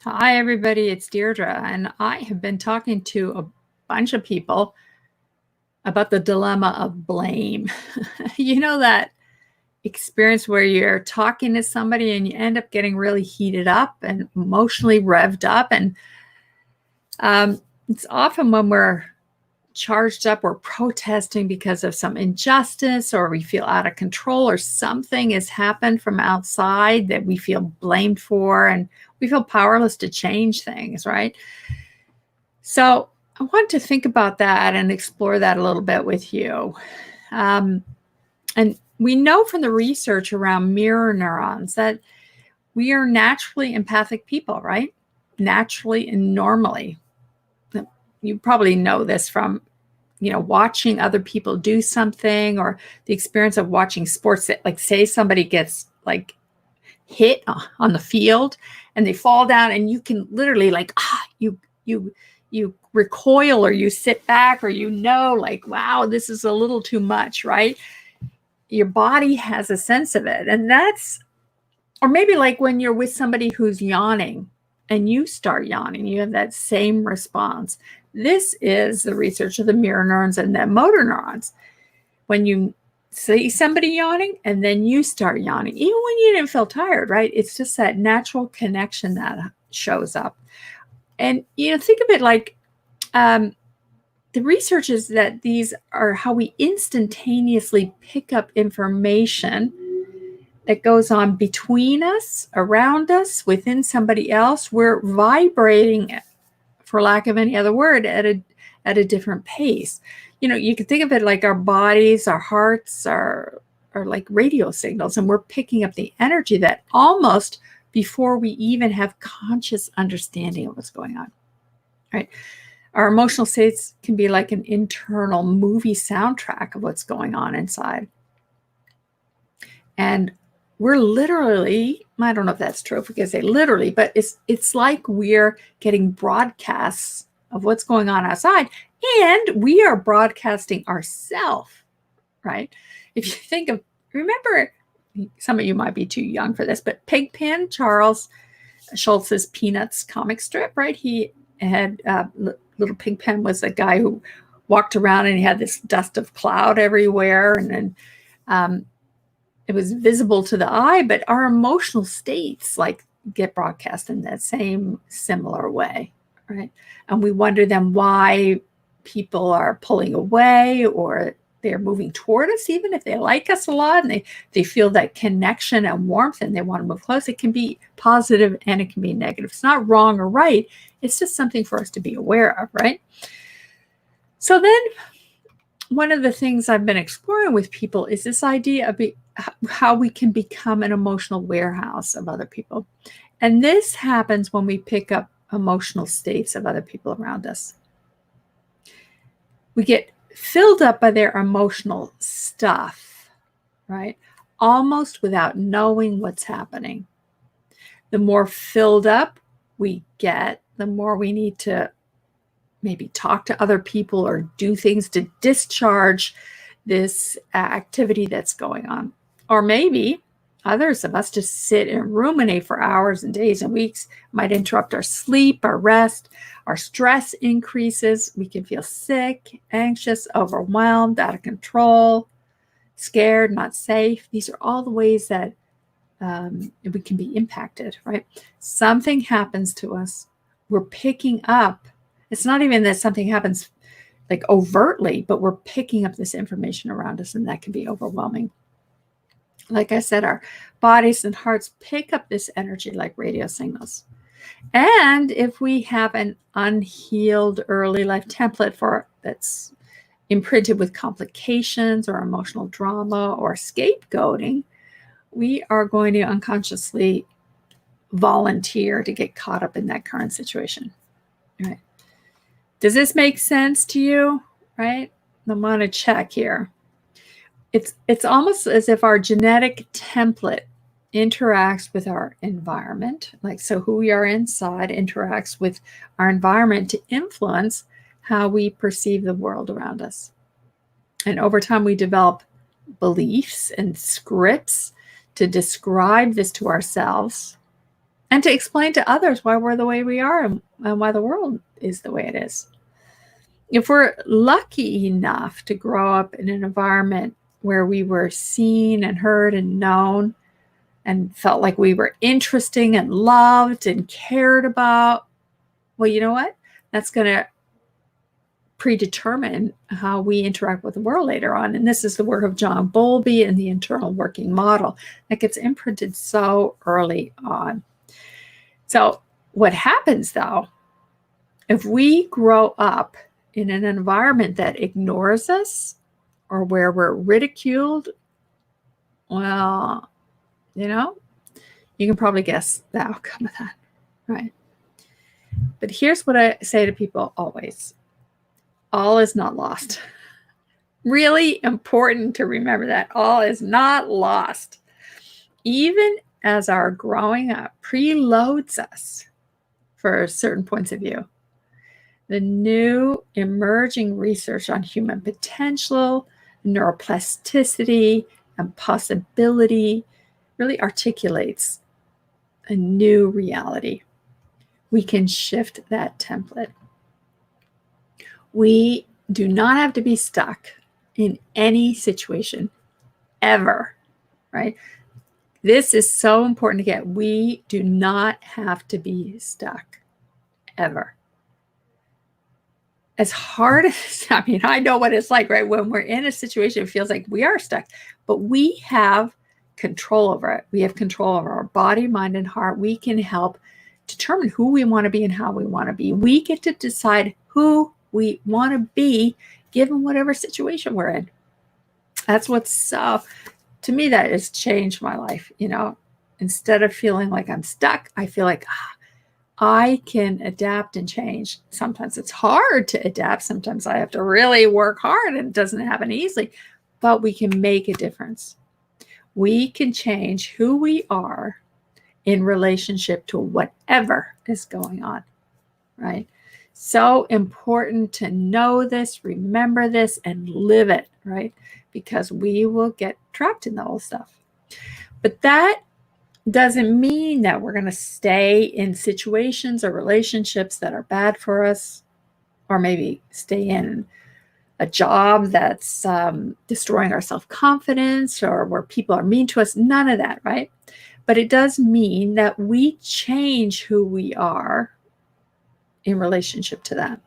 Hi, everybody. It's Deirdre, and I have been talking to a bunch of people about the dilemma of blame. You know, that experience where you're talking to somebody and you end up getting really heated up and emotionally revved up. And it's often when we're charged up or protesting because of some injustice, or we feel out of control, or something has happened from outside that we feel blamed for, and we feel powerless to change things, right? So I want to think about that and explore that a little bit with you. And we know from the research around mirror neurons that we are naturally empathic people, right? Naturally and normally. You probably know this from, watching other people do something, or the experience of watching sports that, like, say somebody gets like hit on the field and they fall down, and you can literally you recoil, or you sit back, or like, wow, this is a little too much, right? Your body has a sense of it. And that's, or maybe like when you're with somebody who's yawning and you start yawning, you have that same response. This is the research of the mirror neurons and the motor neurons. When you see somebody yawning and then you start yawning, even when you didn't feel tired, right? It's just that natural connection that shows up. And, think of it like the research is that these are how we instantaneously pick up information that goes on between us, around us, within somebody else. We're vibrating, for lack of any other word, at a different pace. You can think of it like our bodies, our hearts are like radio signals, and we're picking up the energy that almost before we even have conscious understanding of what's going on, right? Our emotional states can be like an internal movie soundtrack of what's going on inside. And we're literally, I don't know if that's true if we can say literally, but it's like we're getting broadcasts of what's going on outside, and we are broadcasting ourselves, right? If you think of, remember, some of you might be too young for this, but Pigpen, Charles Schulz's Peanuts comic strip, right? He had Little Pigpen was a guy who walked around and he had this dust of cloud everywhere, and then it was visible to the eye, but our emotional states like get broadcast in that same similar way, right? And we wonder then why people are pulling away, or they're moving toward us, even if they like us a lot and they feel that connection and warmth and they want to move close. It can be positive and it can be negative. It's not wrong or right. It's just something for us to be aware of, right? So then one of the things I've been exploring with people is this idea of how we can become an emotional warehouse of other people. And this happens when we pick up emotional states of other people around us. We get filled up by their emotional stuff, right? Almost without knowing what's happening. The more filled up we get, the more we need to maybe talk to other people or do things to discharge this activity that's going on. Or maybe others of us just sit and ruminate for hours and days and weeks. Might interrupt our sleep, our rest, our stress increases. We can feel sick, anxious, overwhelmed, out of control, scared, not safe. These are all the ways that we can be impacted, right? Something happens to us. We're picking up. It's not even that something happens like overtly, but we're picking up this information around us, and that can be overwhelming. Like I said, our bodies and hearts pick up this energy like radio signals. And if we have an unhealed early life template that's imprinted with complications or emotional drama or scapegoating, we are going to unconsciously volunteer to get caught up in that current situation. Right? Does this make sense to you? Right? I'm going to check here. It's almost as if our genetic template interacts with our environment. Like, so who we are inside interacts with our environment to influence how we perceive the world around us. And over time, we develop beliefs and scripts to describe this to ourselves. and to explain to others why we're the way we are and why the world is the way it is. If we're lucky enough to grow up in an environment where we were seen and heard and known and felt like we were interesting and loved and cared about, well, you know what? That's going to predetermine how we interact with the world later on. And this is the work of John Bowlby and the internal working model that gets imprinted so early on. So what happens, though, if we grow up in an environment that ignores us or where we're ridiculed, well, you can probably guess the outcome of that, right? But here's what I say to people always. All is not lost. Really important to remember that all is not lost. Even as our growing up preloads us for certain points of view, the new emerging research on human potential, neuroplasticity, and possibility really articulates a new reality. We can shift that template. We do not have to be stuck in any situation ever, right? This is so important to get. We do not have to be stuck ever. As hard as, I know what it's like, right? When we're in a situation, it feels like we are stuck, but we have control over it. We have control over our body, mind, and heart. We can help determine who we want to be and how we want to be. We get to decide who we want to be given whatever situation we're in. That's what's so, to me, that has changed my life. Instead of feeling like I'm stuck, I feel like I can adapt and change. Sometimes it's hard to adapt. Sometimes I have to really work hard and it doesn't happen easily, but we can make a difference. We can change who we are in relationship to whatever is going on, right? So important to know this, remember this, and live it, right? Because we will get trapped in the old stuff. But that doesn't mean that we're going to stay in situations or relationships that are bad for us, or maybe stay in a job that's destroying our self-confidence, or where people are mean to us. None of that, right? But it does mean that we change who we are in relationship to that.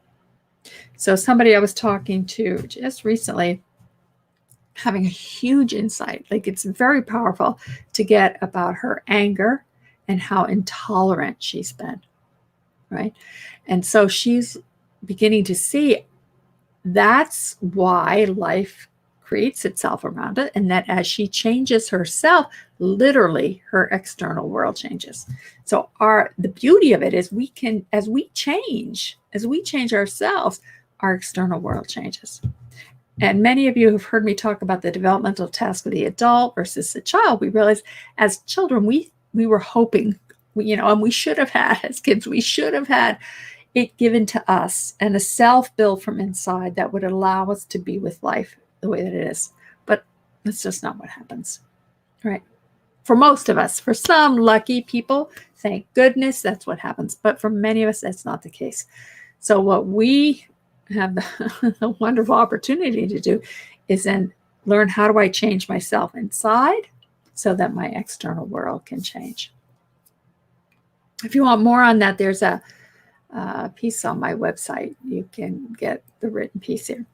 So somebody I was talking to just recently, having a huge insight, like it's very powerful to get about her anger and how intolerant she's been, right? And so she's beginning to see that's why life creates itself around it, and that as she changes herself, literally her external world changes. So the beauty of it is we can, as we change ourselves, our external world changes. And many of you have heard me talk about the developmental task of the adult versus the child. We realize as children, we were hoping, and we should have had, as kids, we should have had it given to us and a self built from inside that would allow us to be with life the way that it is. But that's just not what happens, right? For most of us, for some lucky people, thank goodness that's what happens. But for many of us, that's not the case. So what we have the wonderful opportunity to do is then learn, how do I change myself inside so that my external world can change? If you want more on that, there's a piece on my website. You can get the written piece here.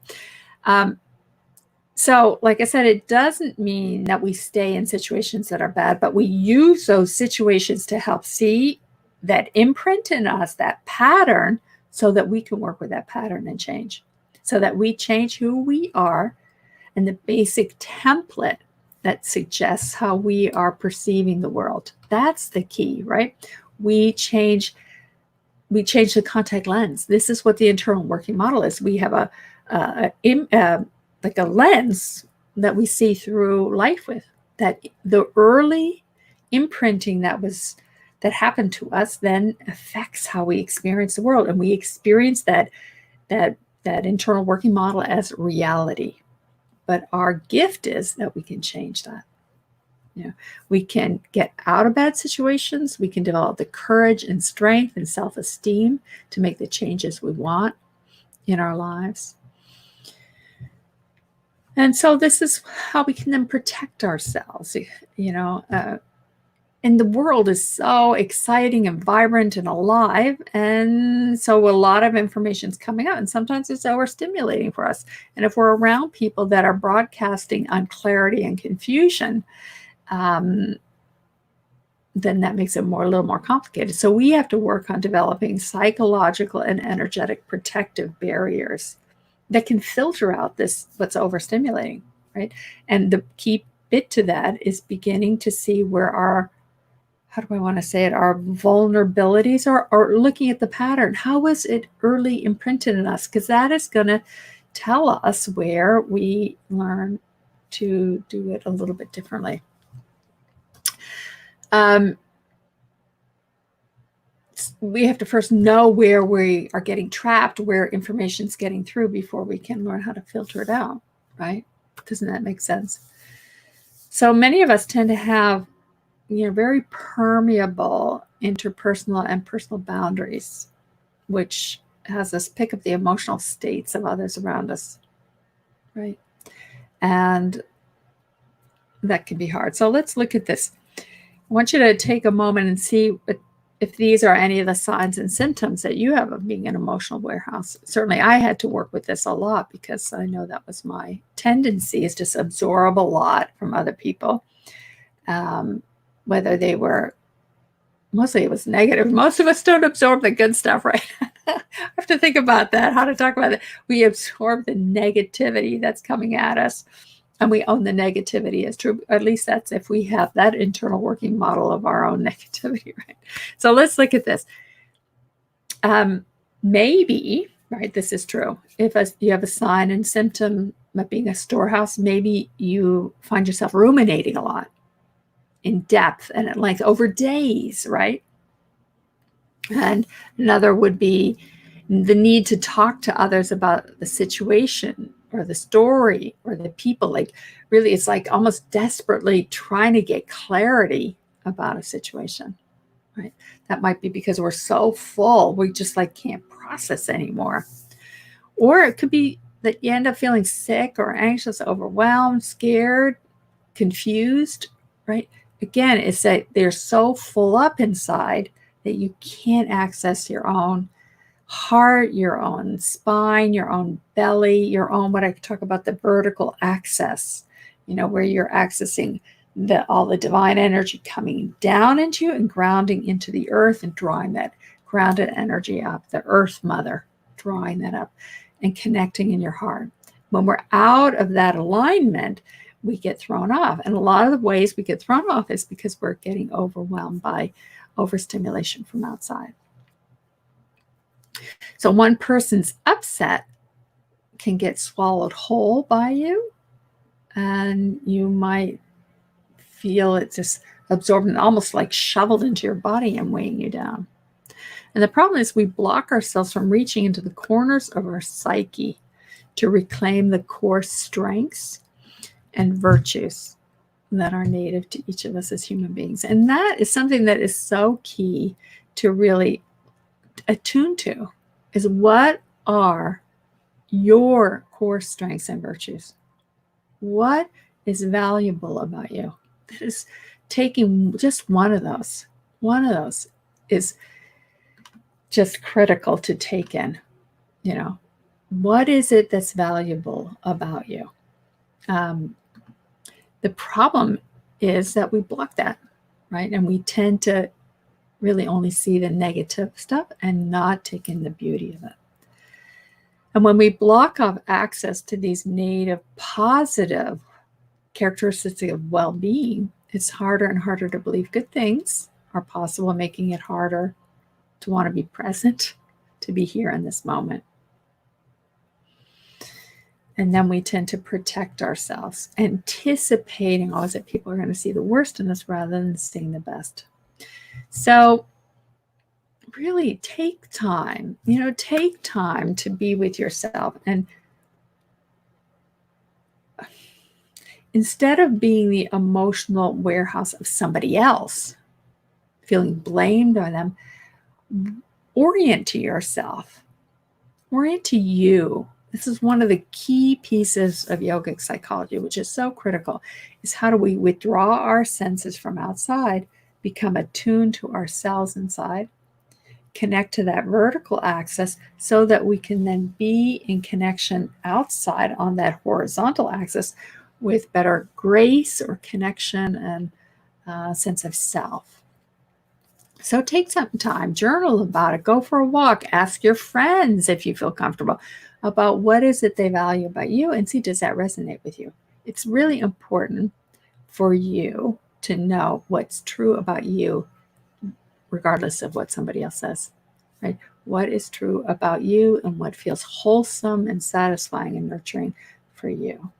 So like I said, it doesn't mean that we stay in situations that are bad, but we use those situations to help see that imprint in us, that pattern, so that we can work with that pattern and change, so that we change who we are and the basic template that suggests how we are perceiving the world. That's the key, right? We change the contact lens. This is what the internal working model is. We have like a lens that we see through life with, that the early imprinting that happened to us then affects how we experience the world. And we experience that internal working model as reality. But our gift is that we can change that. You know, we can get out of bad situations. We can develop the courage and strength and self-esteem to make the changes we want in our lives. And so this is how we can then protect ourselves, and the world is so exciting and vibrant and alive. And so a lot of information is coming out, and sometimes it's overstimulating for us. And if we're around people that are broadcasting unclarity and confusion, then that makes it a little more complicated. So we have to work on developing psychological and energetic protective barriers that can filter out what's overstimulating, right? And the key bit to that is beginning to see where our vulnerabilities are, or looking at the pattern. How was it early imprinted in us? Because that is going to tell us where we learn to do it a little bit differently. We have to first know where we are getting trapped, where information is getting through, before we can learn how to filter it out, right? Doesn't that make sense? So many of us tend to have very permeable interpersonal and personal boundaries, which has us pick up the emotional states of others around us, right? And that can be hard. So let's look at this. I want you to take a moment and see if these are any of the signs and symptoms that you have of being an emotional warehouse. Certainly, I had to work with this a lot because I know that was my tendency, is just absorb a lot from other people. Whether they were, mostly it was negative. Most of us don't absorb the good stuff, right? I have to think about that, how to talk about it. We absorb the negativity that's coming at us, and we own the negativity as true. At least that's if we have that internal working model of our own negativity, right? So let's look at this. Maybe, right, this is true. If you have a sign and symptom of being a storehouse, maybe you find yourself ruminating a lot, in depth and at length over days, right? And another would be the need to talk to others about the situation or the story or the people. Like, really, it's like almost desperately trying to get clarity about a situation, right? That might be because we're so full, we just can't process anymore. Or it could be that you end up feeling sick or anxious, overwhelmed, scared, confused, right? Again, it's that they're so full up inside that you can't access your own heart, your own spine, your own belly, your own, what I talk about, the vertical access, where you're accessing all the divine energy coming down into you and grounding into the earth and drawing that grounded energy up, the earth mother, drawing that up and connecting in your heart. When we're out of that alignment, we get thrown off. And a lot of the ways we get thrown off is because we're getting overwhelmed by overstimulation from outside. So one person's upset can get swallowed whole by you, and you might feel it just absorbed and almost like shoveled into your body and weighing you down. And the problem is we block ourselves from reaching into the corners of our psyche to reclaim the core strengths and virtues that are native to each of us as human beings. And that is something that is so key to really attune to, is what are your core strengths and virtues? What is valuable about you? That is taking just one of those is just critical to take in. What is it that's valuable about you? The problem is that we block that, right? And we tend to really only see the negative stuff and not take in the beauty of it. And when we block off access to these native positive characteristics of well-being, it's harder and harder to believe good things are possible, making it harder to want to be present, to be here in this moment. And then we tend to protect ourselves, anticipating always that people are going to see the worst in us rather than seeing the best. So really take time, take time to be with yourself. And instead of being the emotional warehouse of somebody else, feeling blamed by them, orient to yourself. Orient to you. This is one of the key pieces of yogic psychology, which is so critical, is how do we withdraw our senses from outside, become attuned to ourselves inside, connect to that vertical axis so that we can then be in connection outside on that horizontal axis with better grace or connection and sense of self. So take some time, journal about it, go for a walk, ask your friends if you feel comfortable about what is it they value about you and see, does that resonate with you? It's really important for you to know what's true about you, regardless of what somebody else says, right? What is true about you and what feels wholesome and satisfying and nurturing for you.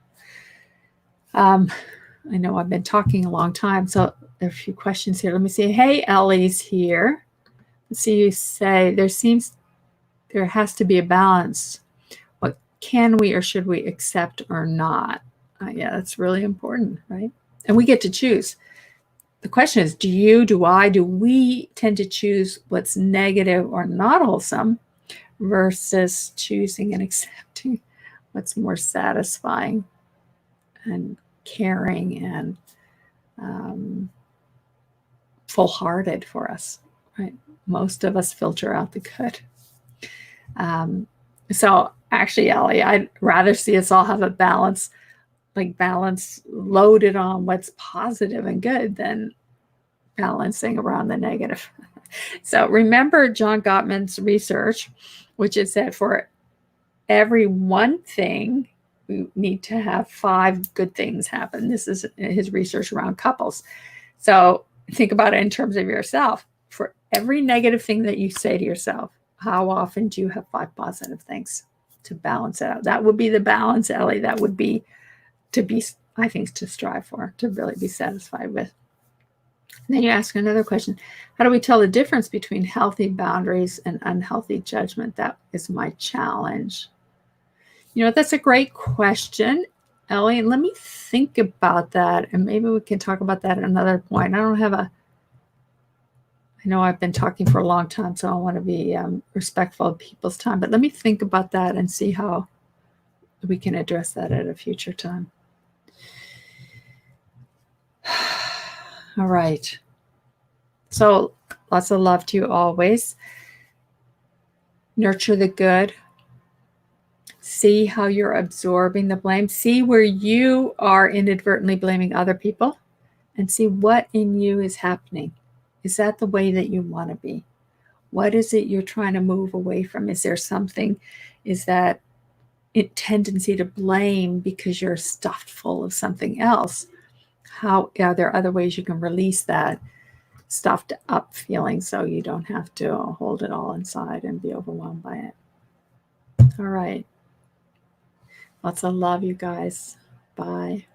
I know I've been talking a long time, so there are a few questions here. Let me see. Hey, Ellie's here. Let's see, you say there has to be a balance. What can we or should we accept or not? Yeah, that's really important, right? And we get to choose. The question is, do we tend to choose what's negative or not wholesome versus choosing and accepting what's more satisfying and caring and full-hearted for us, right? Most of us filter out the good. So actually, Ellie, I'd rather see us all have a balance, like balance loaded on what's positive and good than balancing around the negative. So remember John Gottman's research, which is that for every one thing, we need to have 5 good things happen. This is his research around couples. So think about it in terms of yourself. For every negative thing that you say to yourself, how often do you have 5 positive things to balance it out? That would be the balance, Ellie. That would be I think, to strive for, to really be satisfied with. And then you ask another question. How do we tell the difference between healthy boundaries and unhealthy judgment? That is my challenge. You know, that's a great question, Ellie. Let me think about that, and maybe we can talk about that at another point. I know I've been talking for a long time, so I want to be respectful of people's time, but let me think about that and see how we can address that at a future time. All right. So lots of love to you always. Nurture the good. See how you're absorbing the blame. See where you are inadvertently blaming other people and see what in you is happening. Is that the way that you want to be? What is it you're trying to move away from? Is there something? Is that a tendency to blame because you're stuffed full of something else? How are there other ways you can release that stuffed up feeling so you don't have to hold it all inside and be overwhelmed by it? All right. Lots of love, you guys. Bye.